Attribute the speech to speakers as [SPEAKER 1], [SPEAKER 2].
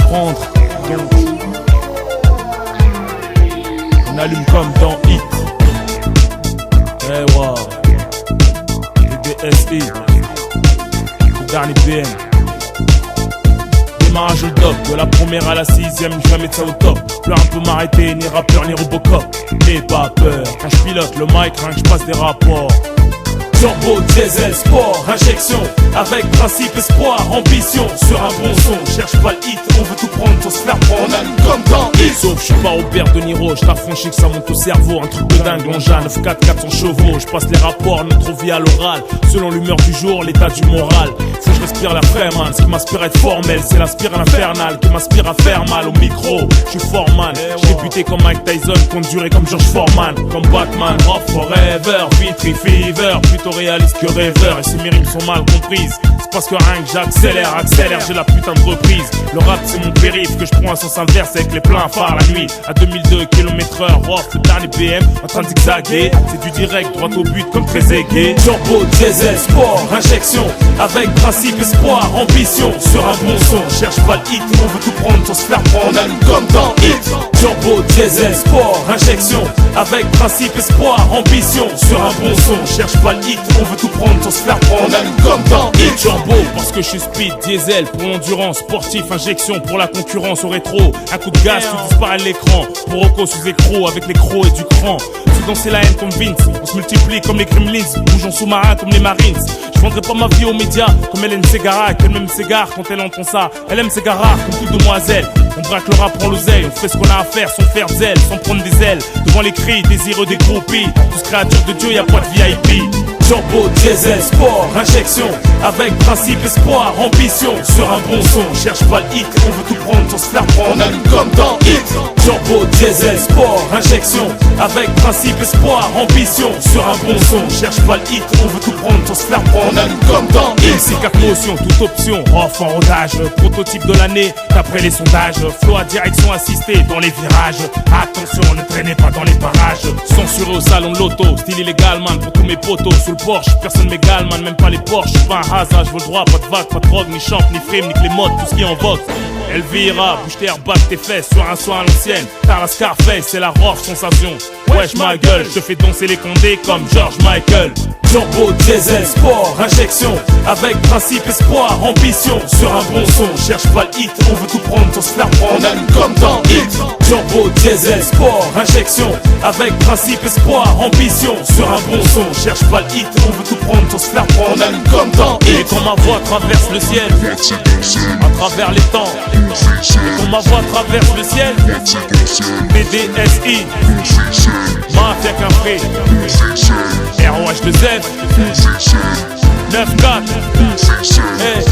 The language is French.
[SPEAKER 1] prendre. Donc, on allume comme dans Hit. Eh wow. DSI. Le dernier BM. Démarrage le top, de la première à la sixième, je vais mettre ça au top. Pleure un peu m'arrêter, ni rappeur ni Robocop. N'aie pas peur, quand je pilote le mic, rien que je passe des rapports. Turbo, diesel, sport, injection, avec principe, espoir, ambition. Sur un bon son, cherche pas le hit, on veut tout prendre pour se faire prendre. On allume comme dans Hit. Sauf je suis pas Robert De Niro, je t'affranchis que ça monte au cerveau. Un truc de dingue, l'engin 9-4, 400 chevaux. Je passe les rapports, notre vie à l'oral. Selon l'humeur du jour, l'état du moral. Faut que je respire la fraie, man. Ce qui m'inspire à être formel, c'est l'aspirine infernale qui m'inspire à faire mal au micro. Je suis fort, man. J'ai buté comme Mike Tyson, compte durer comme George Foreman. Comme Batman, Rock Forever, Vitry Fever, plutôt réaliste que rêveur. Et si mes rimes sont mal comprises, c'est parce que rien que j'accélère, j'ai la putain de reprise. Le rap c'est mon périph' que je prends à sens inverse avec les pleins phares la nuit. À 2002 km/h, off, le dernier BM en train de zigzaguer. C'est du direct, droit au but comme très aigué. Turbo, diesel, sport, injection, avec principe, espoir, ambition. Sur un bon son, cherche pas le hit, on veut tout prendre sans se faire prendre. On allume comme dans Hit. Turbo, diesel, sport, injection, avec principe, espoir, ambition. Sur un bon son, cherche pas le hit, on veut tout prendre sans se faire prendre. On allume comme dans Hit. Turbo, parce que je suis speed, diesel pour l'endurance, sportif, injection pour la concurrence au rétro. Un coup de gaz, tu disparais l'écran. Pour Rocco sous écrou, avec les crocs et du cran. Tu danser la haine comme Vince, on se multiplie comme les Gremlins, bougeons sous-marins comme les Marines. Je vendrai pas ma vie aux médias comme Hélène Ségara, qu'elle même s'égare quand elle entend ça. Elle aime ses gars rares comme toute demoiselle. On braque le rap, prend l'oseille, on fait ce qu'on a à faire sans faire de zèle, sans prendre des ailes. Devant les cris, désireux des groupies, tous créatures de Dieu, y a pas de VIP. Turbo, diesel, sport, injection, avec principe, espoir, ambition. Sur un bon son, cherche pas le hit, on veut tout prendre sans se faire prendre. On allume comme dans Hit. Turbo, diesel, sport, injection, avec principe, espoir, ambition. Sur un bon son, cherche pas le hit, on veut tout prendre sans se faire prendre. On allume comme dans Hit. C'est 4 motions, toute option, off en rodage. Prototype de l'année, d'après les sondages. Flow à direction assistée dans les virages. Attention, ne traînez pas dans les parages. Censuré au salon de l'auto, style illégal man pour tous mes potos. Sous le Porsche, personne m'égale man, même pas les Porsche. J'suis pas un hasard, j'veux le droit, pas de vague, pas de drogue, ni champ, ni frime, ni que les modes, tout ce qui est en vogue. Elvira, bouge tes airs, tes fesses sur un soin à l'ancienne. T'as la Scarface, c'est la rough sensation. Wesh ma gueule, je te fais danser les condés comme George Michael. Turbo, diesel, sport, injection, avec principe, espoir, ambition. Sur un bon son, cherche pas le hit, on veut tout prendre sans se faire prendre. On allume comme dans Hit. Turbo, diesel, sport, injection, avec principe, espoir, ambition. Sur un bon son, cherche pas le hit, on veut tout prendre sans se faire prendre. On allume comme dans Hit. Et quand ma voix traverse le ciel, à travers les temps, et quand ma voix traverse le ciel, BDSI, Mafia qu'un prix, ROH2Z, 9-4, hey.